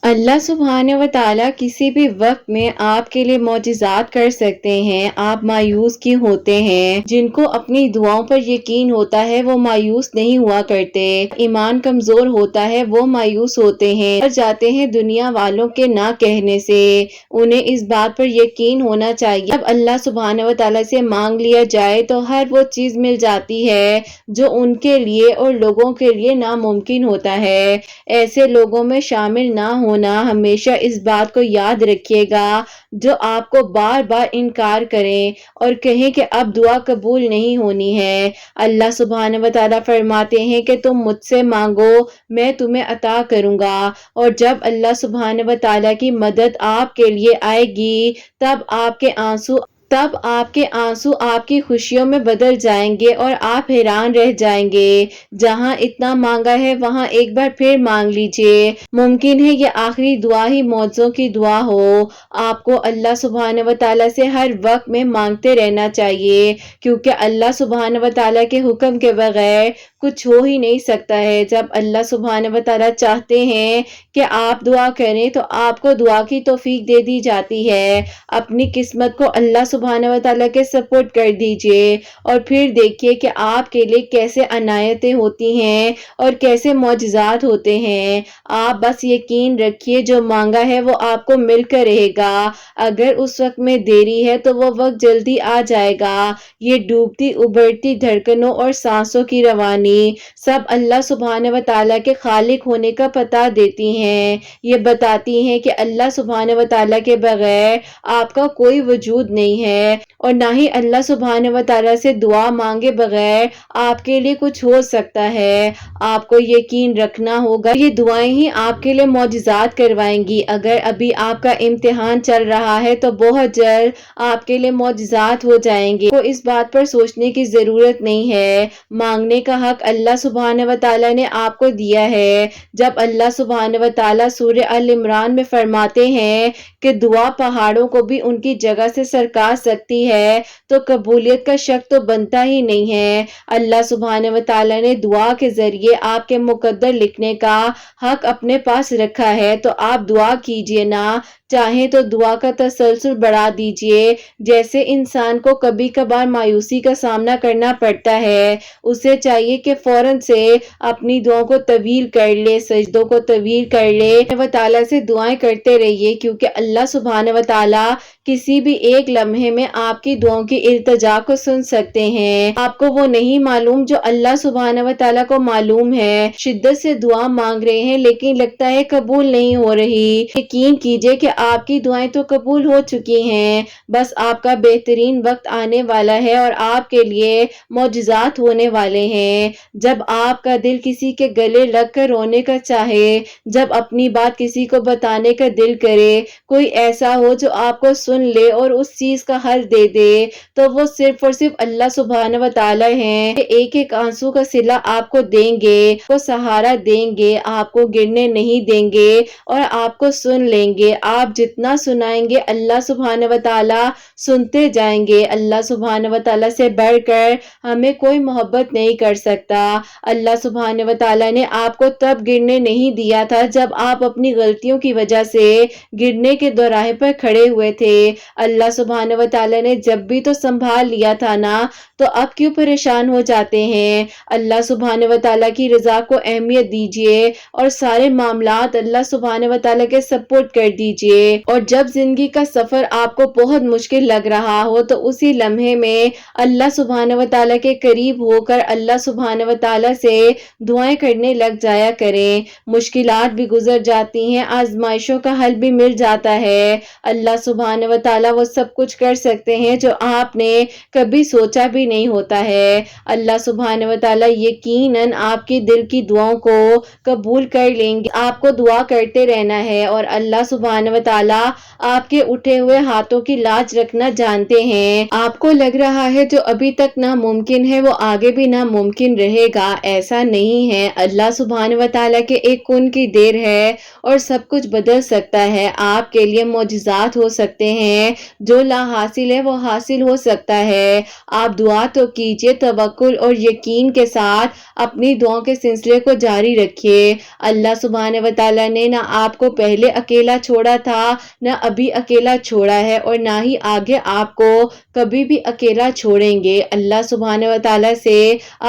اللہ سبحانہ و تعالیٰ کسی بھی وقت میں آپ کے لیے معجزات کر سکتے ہیں۔ آپ مایوس کیوں ہوتے ہیں؟ جن کو اپنی دعاؤں پر یقین ہوتا ہے وہ مایوس نہیں ہوا کرتے۔ ایمان کمزور ہوتا ہے وہ مایوس ہوتے ہیں اور جاتے ہیں دنیا والوں کے نہ کہنے سے۔ انہیں اس بات پر یقین ہونا چاہیے جب اللہ سبحانہ و تعالیٰ سے مانگ لیا جائے تو ہر وہ چیز مل جاتی ہے جو ان کے لیے اور لوگوں کے لیے ناممکن ہوتا ہے۔ ایسے لوگوں میں شامل نہ ہونا۔ ہمیشہ اس بات کو یاد رکھیے گا جو آپ کو بار بار انکار کریں اور کہیں کہ اب دعا قبول نہیں ہونی ہے۔ اللہ سبحانہ و تعالیٰ فرماتے ہیں کہ تم مجھ سے مانگو میں تمہیں عطا کروں گا، اور جب اللہ سبحانہ و تعالیٰ کی مدد آپ کے لیے آئے گی تب آپ کے آنسو آپ کی خوشیوں میں بدل جائیں گے اور آپ حیران رہ جائیں گے۔ جہاں اتنا مانگا ہے وہاں ایک بار پھر مانگ لیجئے۔ ممکن ہے یہ آخری دعا ہی معجزوں کی دعا ہو۔ آپ کو اللہ سبحانہ و تعالیٰ سے ہر وقت میں مانگتے رہنا چاہیے، کیونکہ اللہ سبحانہ و تعالیٰ کے حکم کے بغیر کچھ ہو ہی نہیں سکتا ہے۔ جب اللہ سبحانہ و تعالیٰ چاہتے ہیں کہ آپ دعا کریں تو آپ کو دعا کی توفیق دے دی جاتی ہے۔ اپنی قسمت کو اللہ سبحانہ و تعالیٰ کے سپرد کر دیجئے اور پھر دیکھیے کہ آپ کے لیے کیسے عنایتیں ہوتی ہیں اور کیسے معجزات ہوتے ہیں۔ آپ بس یقین رکھیے جو مانگا ہے وہ آپ کو مل کر رہے گا۔ اگر اس وقت میں دیری ہے تو وہ وقت جلدی آ جائے گا۔ یہ ڈوبتی ابھرتی دھڑکنوں اور سانسوں کی روانی سب اللہ سبحانہ و تعالیٰ کے خالق ہونے کا پتہ دیتی ہیں۔ یہ بتاتی ہیں کہ اللہ سبحانہ و تعالیٰ کے بغیر آپ کا کوئی وجود نہیں ہے اور نہ ہی اللہ سبحانہ و تعالیٰ سے دعا مانگے بغیر آپ کے لیے کچھ ہو سکتا ہے۔ آپ کو یقین رکھنا ہوگا یہ دعائیں ہی آپ کے لیے معجزات کروائیں گی۔ اگر ابھی آپ کا امتحان چل رہا ہے تو بہت جلد آپ کے لیے معجزات ہو جائیں گے۔ کو اس بات پر سوچنے کی ضرورت نہیں ہے۔ مانگنے کا حق اللہ سبحانہ و تعالیٰ نے آپ کو دیا ہے۔ جب اللہ سبحانہ و تعالیٰ سورہ آل عمران میں فرماتے ہیں کہ دعا پہاڑوں کو بھی ان کی جگہ سے سرکا سکتی ہے تو قبولیت کا شک تو بنتا ہی نہیں ہے۔ اللہ سبحانہ و تعالیٰ نے دعا کے ذریعے آپ کے مقدر لکھنے کا حق اپنے پاس رکھا ہے، تو آپ دعا کیجئے نا، چاہیں تو دعا کا تسلسل بڑھا دیجئے۔ جیسے انسان کو کبھی کبھار مایوسی کا سامنا کرنا پڑتا ہے، اسے چاہیے کہ فوراً سے اپنی دعاؤں کو طویل کر لے، سجدوں کو طویل کر لے و تعالیٰ سے دعائیں کرتے رہیے، کیونکہ اللہ سبحانہ و تعالیٰ کسی بھی ایک لمحے میں آپ کی دعاؤں کی التجا کو سن سکتے ہیں۔ آپ کو وہ نہیں معلوم جو اللہ سبحانہ و تعالیٰ کو معلوم ہے۔ شدت سے دعا مانگ رہے ہیں لیکن لگتا ہے قبول نہیں ہو رہی، یقین کیجئے کہ آپ کی دعائیں تو قبول ہو چکی ہیں، بس آپ کا بہترین وقت آنے والا ہے اور آپ کے لیے معجزات ہونے والے ہیں۔ جب آپ کا دل کسی کے گلے لگ کر رونے کا چاہے، جب اپنی بات کسی کو بتانے کا دل کرے، کوئی ایسا ہو جو آپ کو سن لے اور اس چیز کا حل دے دے، تو وہ صرف اور صرف اللہ سبحانہ و تعالیٰ ہیں۔ ایک ایک آنسو کا صلہ آپ کو دیں گے، کو سہارا دیں گے، آپ کو گرنے نہیں دیں گے اور آپ کو سن لیں گے۔ آپ جتنا سنائیں گے اللہ سبحانہ و تعالیٰ سنتے جائیں گے۔ اللہ سبحانہ و تعالیٰ سے بڑھ کر ہمیں کوئی محبت نہیں کر سکتا۔ اللہ سبحانہ و تعالیٰ نے آپ کو تب گرنے نہیں دیا تھا جب آپ اپنی غلطیوں کی وجہ سے گرنے کے دوراہے پر کھڑے ہوئے تھے۔ اللہ سبحانہ و تعالیٰ نے جب بھی تو سنبھال لیا تھا نا، تو اب کیوں پریشان ہو جاتے ہیں؟ اللہ سبحانہ و تعالیٰ کی رضا کو اہمیت دیجئے اور سارے معاملات اللہ سبحانہ و تعالیٰ کے سپرد کر دیجئے۔ اور جب زندگی کا سفر آپ کو بہت مشکل لگ رہا ہو تو اسی لمحے میں اللہ سبحانہ و تعالیٰ کے قریب ہو کر اللہ سبحانہ و تعالیٰ سے دعائیں کرنے لگ جایا کریں۔ مشکلات بھی گزر جاتی ہیں، آزمائشوں کا حل بھی مل جاتا ہے۔ اللہ سبحانہ و تعالیٰ وہ سب کچھ کر سکتے ہیں جو آپ نے کبھی سوچا بھی نہیں ہوتا ہے۔ اللہ سبحانہ و تعالیٰ یقیناً آپ کی دل کی دعاؤں کو قبول کر لیں گے۔ آپ کو دعا کرتے رہنا ہے اور اللہ سبحانہ و تعالیٰ آپ کے اٹھے ہوئے ہاتھوں کی لاج رکھنا جانتے ہیں۔ آپ کو لگ رہا ہے جو ابھی تک ناممکن ہے وہ آگے بھی ناممکن رہے گا، ایسا نہیں ہے۔ اللہ سبحانہ و تعالیٰ کے ایک کن کی دیر ہے اور سب کچھ بدل سکتا ہے۔ آپ کے لیے معجزات ہو سکتے ہیں۔ ہیں جو لا حاصل ہے وہ حاصل ہو سکتا ہے۔ آپ دعا تو کیجئے، توکل اور یقین کے ساتھ اپنی دعاؤں کے سلسلے کو جاری رکھیے۔ اللہ سبحانہ و تعالیٰ نے نہ آپ کو پہلے اکیلا چھوڑا تھا، نہ ابھی اکیلا چھوڑا ہے، اور نہ ہی آگے آپ کو کبھی بھی اکیلا چھوڑیں گے۔ اللہ سبحانہ و تعالیٰ سے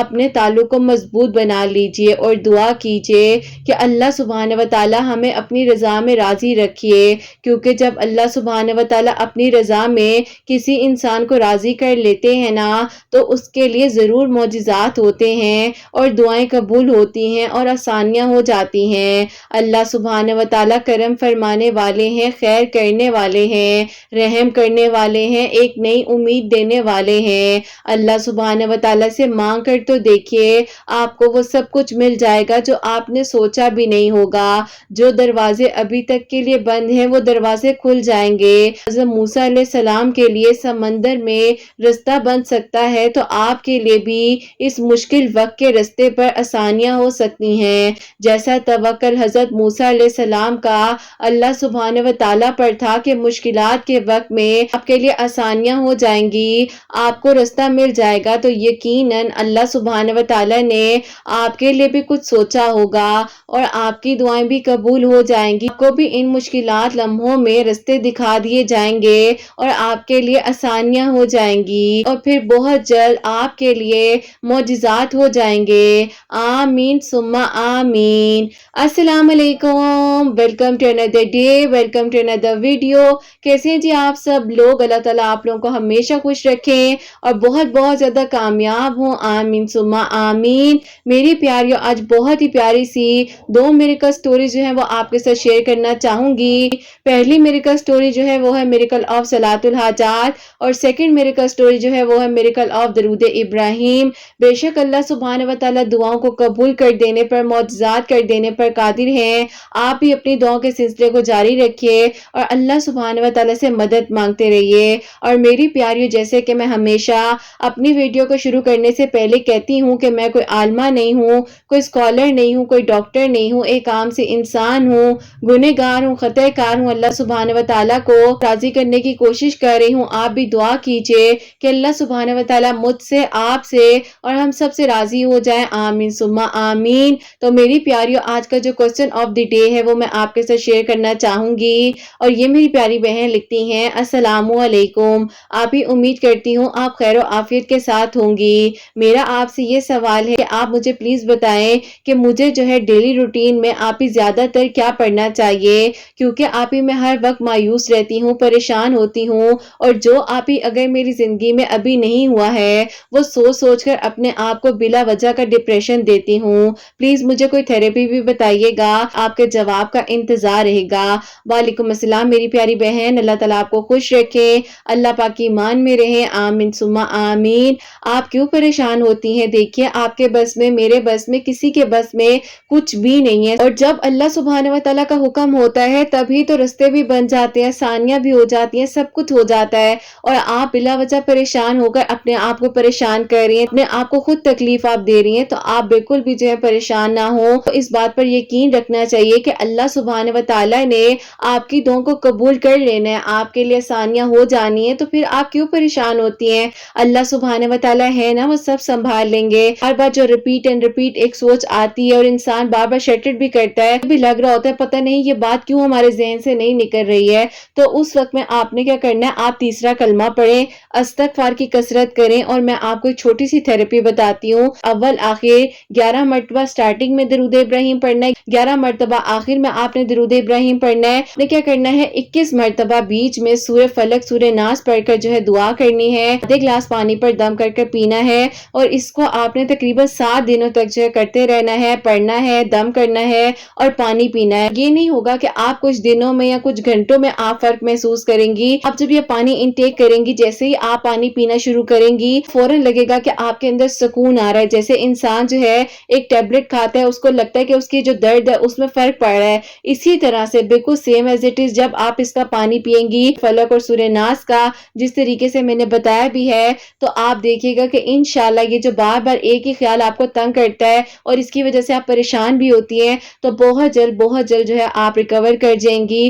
اپنے تعلق کو مضبوط بنا لیجئے اور دعا کیجئے کہ اللہ سبحانہ و تعالیٰ ہمیں اپنی رضا میں راضی رکھیے، کیونکہ جب اللہ سبحانہ و تعالیٰ اپنی رضا میں کسی انسان کو راضی کر لیتے ہیں نا تو اس کے لیے ضرور معجزات ہوتے ہیں اور دعائیں قبول ہوتی ہیں اور آسانیاں ہو جاتی ہیں۔ اللہ سبحانہ و تعالیٰ کرم فرمانے والے ہیں، خیر کرنے والے ہیں، رحم کرنے والے ہیں، ایک نئی امید دینے والے ہیں۔ اللہ سبحانہ و تعالیٰ سے مانگ کر تو دیکھیے، آپ کو وہ سب کچھ مل جائے گا جو آپ نے سوچا بھی نہیں ہوگا۔ جو دروازے ابھی تک کے لیے بند ہیں وہ دروازے کھل جائیں گے۔ حضرت موسیٰ علیہ السلام کے لیے سمندر میں رستہ بن سکتا ہے تو آپ کے لیے بھی اس مشکل وقت کے رستے پر آسانیاں ہو سکتی ہیں۔ جیسا توکل حضرت موسیٰ علیہ السلام کا اللہ سبحانہ و تعالیٰ پر تھا کہ مشکلات کے وقت میں آپ کے لیے آسانیاں ہو جائیں گی، آپ کو رستہ مل جائے گا، تو یقیناً اللہ سبحانہ و تعالیٰ نے آپ کے لیے بھی کچھ سوچا ہوگا اور آپ کی دعائیں بھی قبول ہو جائیں گی۔ آپ کو بھی ان مشکلات لمحوں میں رستے دکھا دیے جائیں گے اور آپ کے لیے آسانیاں ہو جائیں گی، اور پھر بہت جلد آپ کے لیے معجزات ہو جائیں گے۔ آمین ثم آمین۔ السلام علیکم، welcome to another day, welcome to another video. کیسے ہیں جی آپ سب لوگ؟ اللہ تعالیٰ آپ لوگوں کو ہمیشہ خوش رکھیں اور بہت بہت زیادہ کامیاب ہوں۔ آمین ثم آمین۔ میری پیاریوں، آج بہت ہی پیاری سی دو میریکل سٹوری جو ہیں وہ آپ کے ساتھ شیئر کرنا چاہوں گی۔ پہلی میریکل سٹوری جو ہے وہ ہے میریکل آف صلاۃ الحاجات، اور سیکنڈ میریکل سٹوری جو ہے وہ ہے میریکل آف درود ابراہیم۔ بے شک اللہ سبحانہ و تعالیٰ دعاؤں کو قبول کر دینے پر، معجزات کر دینے پر قادر ہیں۔ آپ بھی اپنی دعاؤں کے سلسلے کو جاری رکھیے اور اللہ سبحانہ و تعالیٰ سے مدد مانگتے رہیے۔ اور میری پیاریوں، جیسے کہ میں ہمیشہ اپنی ویڈیو کو شروع کرنے سے پہلے کہتی ہوں کہ میں کوئی عالمہ نہیں ہوں، کوئی اسکالر نہیں ہوں، کوئی ڈاکٹر نہیں ہوں، ایک عام سے انسان ہوں، گنہگار ہوں، خطا کار ہوں۔ اللہ سبحانہ و تعالیٰ کو راضی کرنے کی کوشش کر رہی ہوں۔ آپ بھی دعا کیجئے کہ اللہ سبحانہ و تعالیٰ مجھ سے، آپ سے اور ہم سب سے راضی ہو جائیں۔ آمین ثم آمین۔ تو میری پیاریوں، آج کا جو کوسچن آف دی ڈے ہے وہ میں آپ کے ساتھ شیئر کرنا چاہوں گی، اور یہ میری پیاری بہن لکھتی ہیں، السلام علیکم، آپ ہی امید کرتی ہوں آپ خیر و عافیت کے ساتھ ہوں گی۔ میرا آپ سے یہ سوال ہے کہ آپ مجھے پلیز بتائیں کہ مجھے جو ہے ڈیلی روٹین میں آپ ہی زیادہ تر کیا پڑھنا چاہیے، کیونکہ آپ ہی میں ہر وقت مایوس رہتی ہوں، پریشان ہوتی ہوں، اور جو آپ ہی اگر میری زندگی میں ابھی نہیں ہوا ہے وہ سوچ سوچ کر اپنے آپ کو بلا وجہ کا ڈپریشن دیتی ہوں۔ پلیز مجھے کوئی تھیراپی بھی بتائیے گا، آپ کے جواب کا انتظار رہے گا۔ وعلیکم السلام میری پیاری بہن، اللہ تعالیٰ آپ کو خوش رکھے، اللہ پاک کی ایمان میں رہیں۔ آمین ثم آمین۔ آپ کیوں پریشان ہوتی ہیں؟ دیکھیے، آپ کے بس میں، میرے بس میں، کسی کے بس میں کچھ بھی نہیں ہے، اور جب اللہ سبحانہ و تعالیٰ کا حکم ہوتا ہے تبھی تو رستے بھی بن جاتے ہیں، آسانیاں بھی ہو جاتی ہیں، سب کچھ ہو جاتا ہے، اور آپ بلا وجہ پریشان ہو کر اپنے آپ کو پریشان کر رہی ہیں، اپنے آپ کو خود تکلیف آپ دے رہی ہیں۔ تو آپ بالکل بھی جو ہے پریشان نہ ہو، تو اس بات پر یقین رکھنا چاہیے کہ اللہ سبحانہ و تعالیٰ نے آپ کی دعاؤں کو قبول کر لینا ہے، آپ کے لیے آسانیاں ہو جانی ہیں، تو پھر آپ کیوں پریشان ہوتی ہیں؟ اللہ سبحانہ و تعالیٰ ہے نا، وہ سب سنبھال لیں گے۔ ہر بار جو ریپیٹ اینڈ ریپیٹ ایک سوچ آتی ہے اور انسان بار بار شٹڈ بھی کرتا ہے، بھی لگ رہا ہوتا ہے پتہ نہیں یہ بات کیوں ہمارے ذہن سے نہیں نکل رہی ہے، تو اس وقت میں آپ نے کیا کرنا ہے، آپ تیسرا کلمہ پڑھیں، استغفار کی کثرت کریں، اور میں آپ کو ایک چھوٹی سی تھیراپی بتاتی ہوں۔ اول آخر 11 مرتبہ سٹارٹنگ میں درود ابراہیم پڑھنا ہے، 11 مرتبہ آخر میں آپ نے درود ابراہیم پڑھنا ہے۔ آپ نے کیا کرنا ہے، 21 مرتبہ بیچ میں سورہ فلق، سورہ ناس پڑھ کر جو ہے دعا کرنی ہے، آدھے گلاس پانی پر دم کر کر پینا ہے، اور اس کو آپ نے تقریباً 7 دنوں تک جو ہے کرتے رہنا ہے، پڑھنا ہے، دم کرنا ہے اور پانی پینا ہے۔ یہ نہیں ہوگا کہ آپ کچھ دنوں میں یا کچھ گھنٹوں میں آپ فرق محسوس کریں گی۔ آپ جب یہ پانی انٹیک کریں گی، جیسے ہی آپ پانی پینا شروع کریں گی، فوراً لگے گا کہ آپ کے اندر سکون آ رہا ہے، جیسے انسان جو ہے ایک ٹیبلٹ کھاتا ہے، اس کو لگتا ہے کہ اس کی جو درد ہے اس میں فرق پڑ رہا ہے، اسی طرح سے بالکل سیم ایز اٹ از جب آپ اس کا پانی پیئیں گی، فلق اور سورہ ناس کا جس طریقے سے میں نے بتایا بھی ہے، تو آپ دیکھیے گا کہ انشاءاللہ یہ جو بار بار ایک ہی خیال آپ کو تنگ کرتا ہے اور اس کی وجہ سے آپ پریشان بھی ہوتی ہیں، تو بہت جلد جو ہے آپ ریکور کر جائیں گی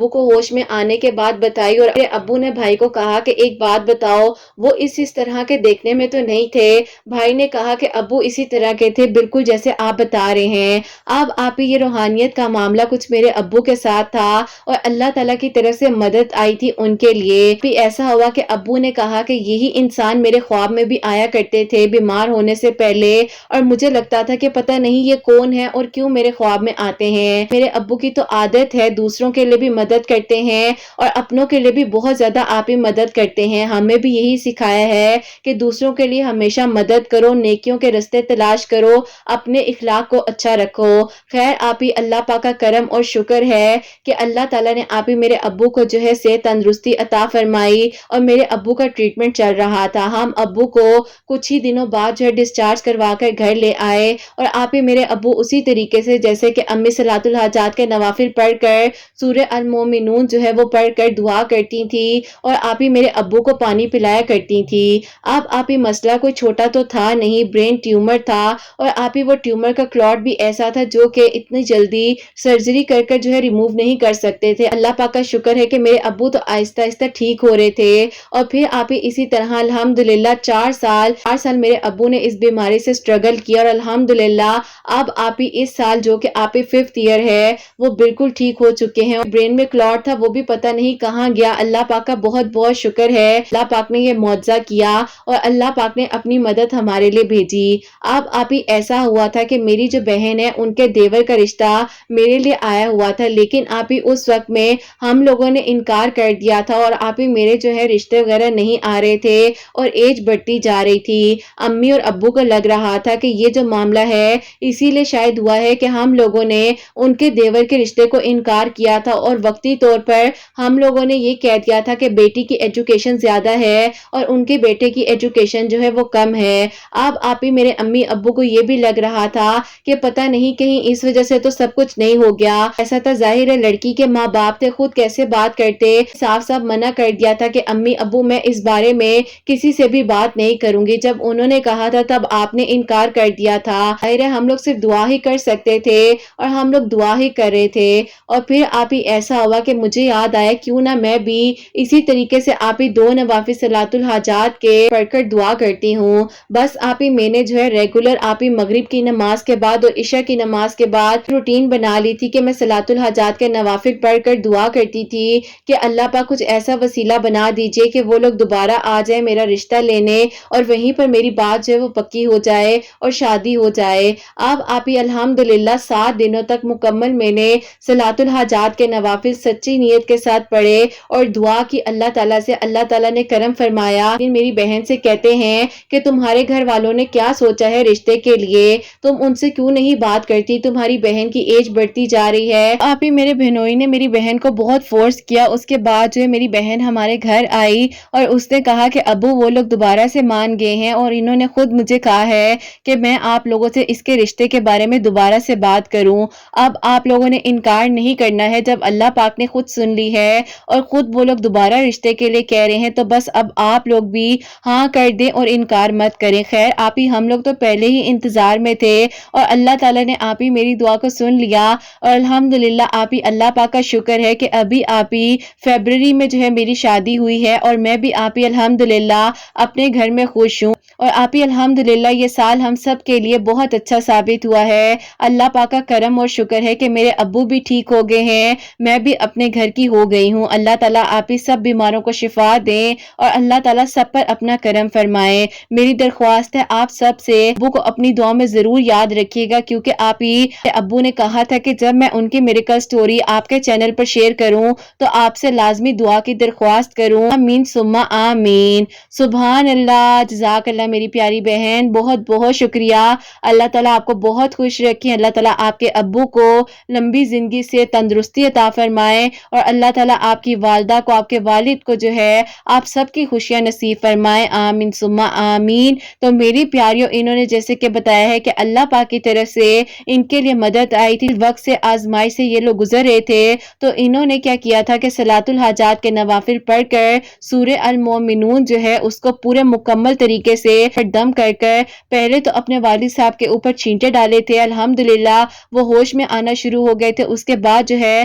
ابو کو ہوش میں آنے کے بعد بتائی اور میرے ابو نے بھائی کو کہا کہ ایک بات بتاؤ، وہ اس طرح کے دیکھنے میں تو نہیں تھے؟ بھائی نے کہا کہ ابو اسی طرح کے تھے، بالکل جیسے آپ بتا رہے ہیں۔ اب آپ ہی یہ روحانیت کا معاملہ کچھ میرے ابو کے ساتھ تھا اور اللہ تعالیٰ کی طرف سے مدد آئی تھی ان کے لیے بھی۔ ایسا ہوا کہ ابو نے کہا کہ یہی انسان میرے خواب میں بھی آیا کرتے تھے بیمار ہونے سے پہلے، اور مجھے لگتا تھا کہ پتہ نہیں یہ کون ہے اور کیوں میرے خواب میں آتے ہیں۔ میرے ابو کی تو عادت ہے دوسروں کے لیے بھی مدد کرتے ہیں اور اپنوں کے لیے بھی بہت زیادہ آپ ہی مدد کرتے ہیں۔ ہمیں بھی یہی سکھایا ہے کہ دوسروں کے لیے ہمیشہ مدد کرو، نیکیوں کے راستے تلاش کرو، اپنے اخلاق کو اچھا رکھو۔ خیر آپ ہی اللہ پاک کا کرم اور شکر ہے کہ اللہ تعالیٰ نے آپ ہی میرے ابو کو جو ہے صحت تندرستی عطا فرمائی اور میرے ابو کا ٹریٹمنٹ چل رہا تھا۔ ہم ابو کو کچھ ہی دنوں بعد جو ہے ڈسچارج کروا کر گھر لے آئے اور آپ ہی میرے ابو اسی طریقے سے جیسے کہ امی صلاۃ الحاجات کے نوافل پڑھ کر سورہ المومنون جو ہے وہ پڑھ کر دعا کرتی تھی اور آپ ہی میرے ابو کو پانی پلایا کرتی تھی۔ اب آپ ہی مسئلہ کوئی چھوٹا تو تھا نہیں، برین ٹیومر تھا اور آپ ہی وہ ٹیومر کا کلاٹ بھی ایسا تھا جو کہ اتنی جلدی سرجری کر کر جو ہے ریموو نہیں کر سکتے تھے۔ اللہ پاک کا شکر ہے کہ میرے ابو تو آہستہ آہستہ ٹھیک ہو رہے تھے اور پھر آپ ہی اسی طرح الحمدللہ 4 سال میرے ابو نے اس بیماری سے سٹرگل کیا اور الحمدللہ اب آپ ہی اس سال جو کہ آپ ہی 5th ایئر ہے وہ بالکل ٹھیک ہو چکے ہیں۔ برین میں کلاٹ تھا وہ بھی پتہ نہیں کہاں گیا۔ اللہ پاک کا بہت بہت شکر ہے، اللہ پاک نے یہ معجزہ کیا اور اللہ پاک نے اپنی مدد ہمارے لیے بھیجی۔ اب آپ ہی ایسا ہوا تھا کہ میری جو بہن ہے ان کے دیور کا رشتہ میرے لیے آیا ہوا تھا، لیکن آپ ہی اس وقت میں ہم لوگوں نے انکار کر دیا تھا اور آپ ہی میرے جو ہے رشتے وغیرہ نہیں آ رہے تھے اور ایج بڑھتی جا رہی تھی۔ امی اور ابو کو لگ رہا تھا کہ یہ جو معاملہ ہے اسی لیے شاید ہوا ہے کہ ہم لوگوں نے ان کے دیور کے رشتے کو انکار کیا تھا اور وقتی طور پر ہم لوگوں نے یہ کہہ دیا تھا کہ بیٹی کی ایجوکیشن زیادہ ہے اور ان کے بیٹے کی ایجوکیشن جو ہے وہ کم ہے۔ اب آپ ہی میرے امی ابو کو یہ بھی لگ رہا تھا کہ پتہ نہیں کہیں اس وجہ سے تو سب کچھ نہیں ہو گیا۔ ایسا تھا ظاہر ہے لڑکی کے ماں باپ تھے، خود کیسے بات کرتے، صاف صاف منع کر دیا تھا کہ امی ابو میں اس بارے میں کسی سے بھی بات نہیں کروں گی۔ جب انہوں نے کہا تھا تب آپ نے انکار کر دیا تھا۔ ظاہر ہے ہم لوگ صرف دعا ہی کر سکتے تھے اور ہم لوگ دعا ہی کر رہے تھے اور پھر آپ ہی ایسا ہوا کہ مجھے یاد آیا کیوں نہ میں بھی اسی طریقے سے آپ ہی 2 نوافل صلاۃ الحاجات کے پڑھ کر دعا کرتی ہوں۔ بس آپ ہی میں نے جو ہے ریگولر آپ ہی مغرب کی نماز کے بعد اور عشاء کی نماز کے بعد روٹین بنا لی تھی کہ میں صلاۃ الحاجات کے نوافل پڑھ کر دعا کرتی تھی کہ اللہ پاک کچھ ایسا وسیلہ بنا دیجئے کہ وہ لوگ دوبارہ آ جائے میرا رشتہ لینے اور وہیں پر میری بات جو ہے وہ پکی ہو جائے اور شادی ہو جائے۔ اب آپ ہی الحمدللہ 7 دنوں تک مکمل میں نے صلاۃ الحاجات کے نوافل سچی نیت کے ساتھ پڑھے اور دعا کی اللہ تعالیٰ سے۔ اللہ تعالیٰ نے کرم فرمایا۔ میری بہن سے کہتے ہیں کہ تمہارے گھر والوں نے کیا سوچا ہے رشتے کے لیے، تم ان سے کیوں نہیں بات کرتی، تمہاری بہن کی ایج بڑھتی جا رہی ہے۔ آپ ہی میرے بہنوئی نے میری بہن کو بہت فورس کیا۔ اس کے بعد جو ہے میری بہن ہمارے گھر آئی اور اس نے کہا کہ ابو وہ لوگ دوبارہ سے مان گئے ہیں اور انہوں نے خود مجھے کہا ہے کہ میں آپ لوگوں سے اس کے رشتے کے بارے میں دوبارہ سے بات کروں۔ اب آپ لوگوں نے انکار نہیں کرنا ہے، جب اللہ پاک نے خود سن لی ہے اور خود وہ لوگ دوبارہ رشتے کے لیے کہہ رہے ہیں تو بس اب آپ لوگ بھی ہاں کر دیں اور انکار مت کریں۔ خیر آپ ہی ہم لوگ تو پہلے ہی انتظار میں تھے اور اللہ تعالیٰ نے آپ ہی میری دعا کو سن لیا اور الحمدللہ آپ ہی اللہ پاک کا شکر ہے کہ ابھی آپ ہی فیبرری میں جو ہے میری شادی ہوئی ہے اور میں بھی آپ ہی الحمدللہ اپنے گھر میں خوش ہوں اور آپ ہی الحمدللہ یہ سال ہم سب کے لیے بہت اچھا ثابت ہوا ہے۔ اللہ پاک کا کرم اور شکر ہے کہ میرے ابو بھی ٹھیک ہو گئے ہیں، میں بھی اپنے گھر کی ہو گئی ہوں۔ اللہ تعالیٰ آپ ہی سب بیماروں کو شفا دیں اور اللہ تعالیٰ سب پر اپنا کرم فرمائے۔ میری درخواست ہے آپ سب سے ابو کو اپنی دعا میں ضرور یاد رکھیے گا، کیونکہ آپ ہی ابو نے کہا تھا کہ جب میں ان کی میریکل سٹوری آپ کے چینل پر شیئر کروں تو آپ سے لازمی دعا کی درخواست کروں۔ آمین ثم آمین۔ سبحان اللہ، جزاک اللہ میری پیاری بہن، بہت بہت شکریہ۔ اللہ تعالیٰ آپ کو بہت خوش رکھیں، اللہ تعالیٰ آپ کے ابو کو لمبی زندگی سے تندرستی عطا فرمائے اور اللہ تعالیٰ آپ کی والدہ کو، آپ کے والد کو جو ہے آپ سب کی خوشیاں نصیب فرمائے۔ آمین ثم آمین۔ تو میری پیاریوں، انہوں نے جیسے کہ بتایا ہے کہ اللہ پاک کی طرف سے ان کے لیے مدد آئی تھی، وقت سے آزمائی سے یہ لوگ گزر رہے تھے تو انہوں نے کیا کیا تھا کہ صلاۃ الحاجات کے نوافل پڑھ کر سورہ المومنون جو ہے اس کو پورے مکمل طریقے سے دم کر کر پہلے تو اپنے والد صاحب کے اوپر چھینٹے ڈالے تھے، الحمدللہ وہ ہوش میں آنا شروع ہو گئے تھے، اس کے بعد جو ہے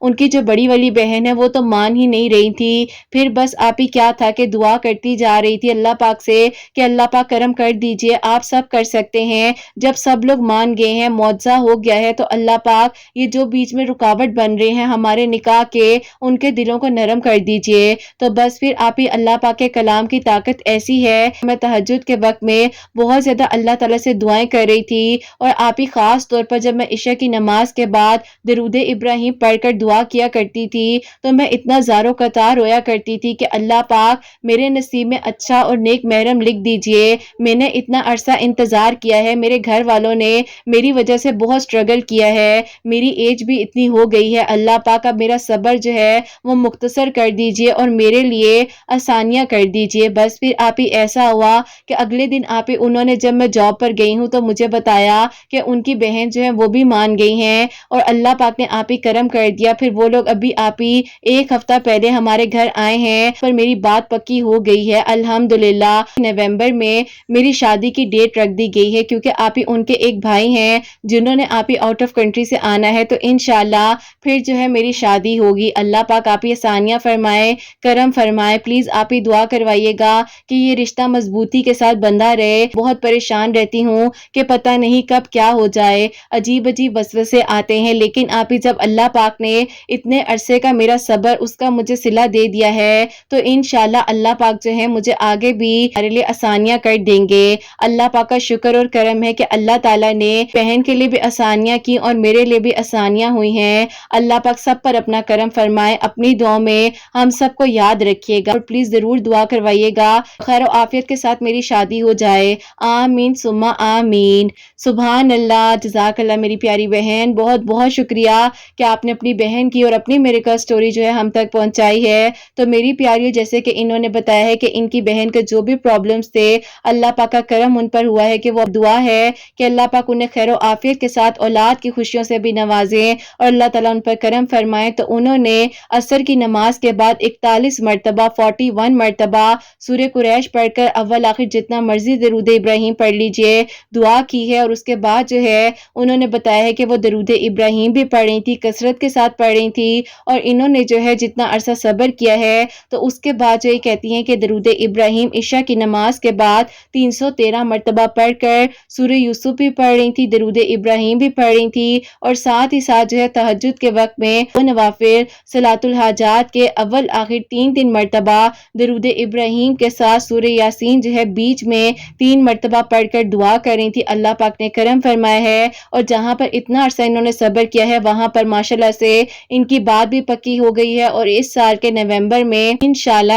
ان کی جو بڑی والی بہن ہے وہ تو مان ہی نہیں رہی تھی، پھر بس آپ ہی کیا تھا کہ دعا کرتی جا رہی تھی اللہ پاک سے کہ اللہ پاک کرم کر دیجئے، آپ سب کر سکتے ہیں۔ جب سب لوگ مان گئے ہیں، معجزہ ہو گیا ہے، تو اللہ پاک یہ جو بیچ میں رکاوٹ بن رہے ہیں ہمارے نکاح کے، ان کے دلوں کو نرم کر دیجئے۔ تو بس پھر آپ ہی اللہ پاک کے کلام کی طاقت ایسی ہے، میں تہجد کے وقت میں بہت زیادہ اللہ تعالیٰ سے دعائیں کر رہی تھی، اور آپ ہی خاص طور پر جب میں عشاء کی نماز کے بعد درود ابراہیم پڑھ کر دعا کیا کرتی تھی تو میں اتنا زارو قطار رویا کرتی تھی کہ اللہ پاک میرے نصیب میں اچھا اور نیک محرم لکھ دیجئے۔ میں نے اتنا عرصہ انتظار کیا ہے، میرے گھر والوں نے میری وجہ سے بہت سٹرگل کیا ہے، میری ایج بھی اتنی ہو گئی ہے، اللہ پاک اب میرا صبر جو ہے وہ مختصر کر دیجئے اور میرے لیے آسانیاں کر دیجئے۔ بس پھر آپ ہی ایسا ہوا کہ اگلے دن آپ ہی انہوں نے جب میں جاب پر گئی ہوں تو مجھے بتایا کہ ان کی بہن جو ہے وہ بھی مان گئی ہیں، اور اللہ پاک نے آپ ہی کرم کر دیا۔ پھر وہ لوگ ابھی آپ ہی ایک ہفتہ پہلے ہمارے گھر آئے ہیں، پر میری بات پکی ہو گئی ہے الحمدللہ۔ نومبر میں میری شادی کی ڈیٹ رکھ دی گئی ہے، کیونکہ آپ ہی ان کے ایک بھائی ہیں جنہوں نے آپ ہی آؤٹ آف کنٹری سے آنا ہے، تو انشاءاللہ پھر جو ہے میری شادی ہوگی۔ اللہ پاک آپ ہی آسانیاں فرمائے، کرم فرمائے۔ پلیز آپ ہی دعا کروائیے گا کہ یہ رشتہ مضبوطی کے ساتھ بندھا رہے۔ بہت پریشان رہتی ہوں کہ پتہ نہیں کب کیا ہو جائے، عجیب عجیب وسوسے آتے ہیں، لیکن آپ ہی جب اللہ پاک نے اتنے عرصے کا میرا صبر اس کا مجھے صلہ دے دیا ہے تو انشاءاللہ اللہ پاک جو ہے مجھے آگے بھی میرے لیے آسانیاں کر دیں گے۔ اللہ پاک کا شکر اور کرم ہے کہ اللہ تعالیٰ نے بہن کے لیے بھی آسانیاں کی اور میرے لیے بھی آسانیاں ہوئی ہیں۔ اللہ پاک سب پر اپنا کرم فرمائے۔ اپنی دعاؤں میں ہم سب کو یاد رکھیے گا اور پلیز ضرور دعا کروائیے گا خیر و عافیت کے ساتھ میری شادی ہو جائے، آمین ثم آمین۔ سبحان اللہ، جزاک اللہ میری پیاری بہن، بہت بہت شکریہ کہ آپ نے اپنی بہن کی اور اپنی میریکل سٹوری جو ہے ہم تک پہنچائی ہے۔ تو میری پیاریوں، جیسے کہ انہوں نے بتایا ہے کہ ان کی بہن کے جو بھی پرابلمز تھے اللہ پاک کا کرم ان پر ہوا ہے، کہ وہ دعا ہے کہ اللہ پاک انہیں خیر و عافیت کے ساتھ اولاد کی خوشیوں سے بھی نوازیں اور اللہ تعالیٰ ان پر کرم فرمائے۔ تو انہوں نے عصر کی نماز کے بعد 41 مرتبہ 41 مرتبہ سورہ قریش پڑھ کر اول آخر جتنا مرضی درود ابراہیم پڑھ لیجئے دعا کی ہے، اور اس کے بعد جو ہے انہوں نے بتایا ہے کہ وہ درود ابراہیم بھی پڑھ رہی تھی، کثرت کے ساتھ پڑھ رہی تھی، اور انہوں نے جو ہے جتنا عرصہ صبر کیا ہے تو اس کے بعد جو یہ کہتی ہیں کہ درود ابراہیم عشاء کی نماز کے بعد 313 مرتبہ پڑھ کر سورہ یوسف بھی پڑھ رہی تھی، درود ابراہیم بھی پڑھ رہی تھی، اور ساتھ ہی ساتھ جو ہے تہجد کے وقت میں وہ نوافل صلاۃ الحاجات کے اول آخر 3 مرتبہ درود ابراہیم کے ساتھ سورہ یاسین جو ہے بیچ میں 3 مرتبہ پڑھ کر دعا کر رہی تھی۔ اللہ پاک نے کرم فرمایا ہے، اور جہاں پر اتنا عرصہ انہوں نے صبر کیا ہے وہاں پر ماشاءاللہ سے ان کی بات بھی پکی ہو گئی ہے، اور اس سال کے نومبر میں انشاءاللہ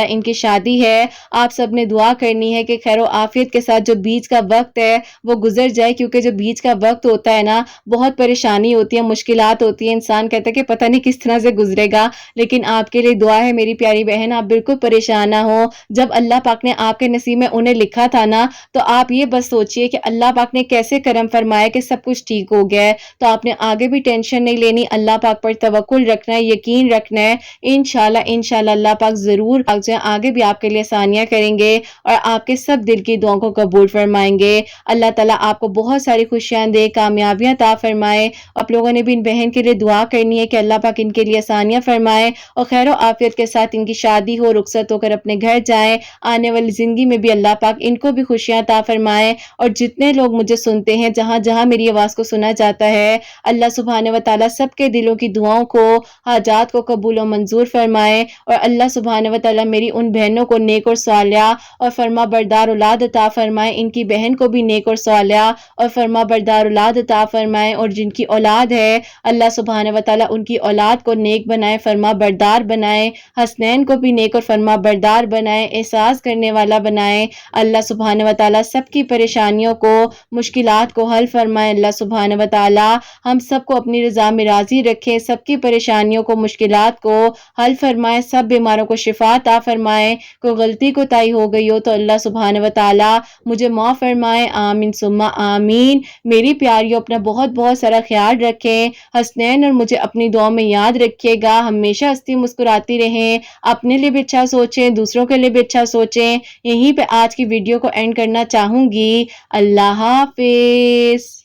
ان کی شادی ہے۔ آپ سب نے دعا کرنی ہے کہ خیر و عافیت کے ساتھ جو بیچ کا وقت ہے وہ گزر جائے، کیونکہ جو بیچ کا وقت ہوتا ہے نا بہت پریشانی ہوتی ہے، مشکلات ہوتی ہیں، انسان کہتا ہے کہ پتہ نہیں کس طرح سے گزرے گا، لیکن آپ کے لیے دعا ہے میری پیاری بہن، آپ بالکل پریشان نہ ہو۔ جب اللہ پاک نے آپ کے نصیب میں انہیں لکھا تھا نا تو آپ یہ بس سوچئے کہ اللہ پاک نے کیسے کرم فرمایا کہ سب کچھ ٹھیک ہو گیا ہے، تو آپ نے آگے بھی ٹینشن نہیں لینی، اللہ پاک پر توکل رکھنا ہے، یقین رکھنا ہے۔ انشاءاللہ اللہ پاک ضرور آگے بھی آپ کے لیے آسانیاں کریں گے اور آپ کے سب دل کی دعاؤں کو قبول فرمائیں گے۔ اللہ تعالیٰ آپ کو بہت ساری خوشیاں دے، کامیابیاں عطا فرمائے۔ آپ لوگوں نے بھی ان بہن کے لیے دعا کرنی ہے کہ اللہ پاک ان کے لیے آسانیاں فرمائے اور خیر و عافیت کے ساتھ ان کی شادی ہو، رخصت ہو کر اپنے گھر جائیں، آنے والی زندگی میں بھی اللہ پاک ان کو بھی خوشیاں عطا فرمائے۔ اور جتنے لوگ مجھے سنتے ہیں، جہاں جہاں میری آواز کو سنا جاتا ہے، اللہ سبحانہ و تعالیٰ سب کے دلوں کی دعاؤں کو، حاجات کو قبول و منظور فرمائے، اور اللہ سبحانہ و تعالیٰ میری ان بہنوں کو نیک اور صالحہ اور فرما بردار اولاد عطا فرمائے، ان کی بہن کو بھی نیک اور صالحہ اور فرما بردار اولاد عطا فرمائے، اور جن کی اولاد ہے اللہ سبحانہ و تعالیٰ ان کی اولاد کو نیک بنائے، فرما بردار بنائے، حسنین کو بھی نیک اور فرما بردار بنائے، احساس کرنے والا بنائے۔ اللہ سبحانہ و تعالیٰ سب کی پریشانیوں کو، مشکلات کو حل فرمائے۔ اللہ سبحانہ و تعالیٰ ہم سب کو اپنی رضا میں راضی رکھے، سب کی پریشانیوں کو، مشکلات کو حل فرمائے، سب بیماروں کو شفا عطا فرمائے۔ کوئی غلطی کوتاہی ہو گئی ہو تو اللہ سبحانہ و تعالیٰ مجھے معاف فرمائے، آمین ثم آمین۔ میری پیاریوں، اپنا بہت بہت سارا خیال رکھیں، حسنین اور مجھے اپنی دعاؤں میں یاد رکھیے گا، ہمیشہ ہنستی مسکراتی رہیں، اپنے لیے بھی اچھا سوچیں، دوسروں کے لیے بھی اچھا سوچیں۔ یہیں پہ آج کی ویڈیو کو اینڈ کرنا چاہوں گی۔ اللہ حافظ۔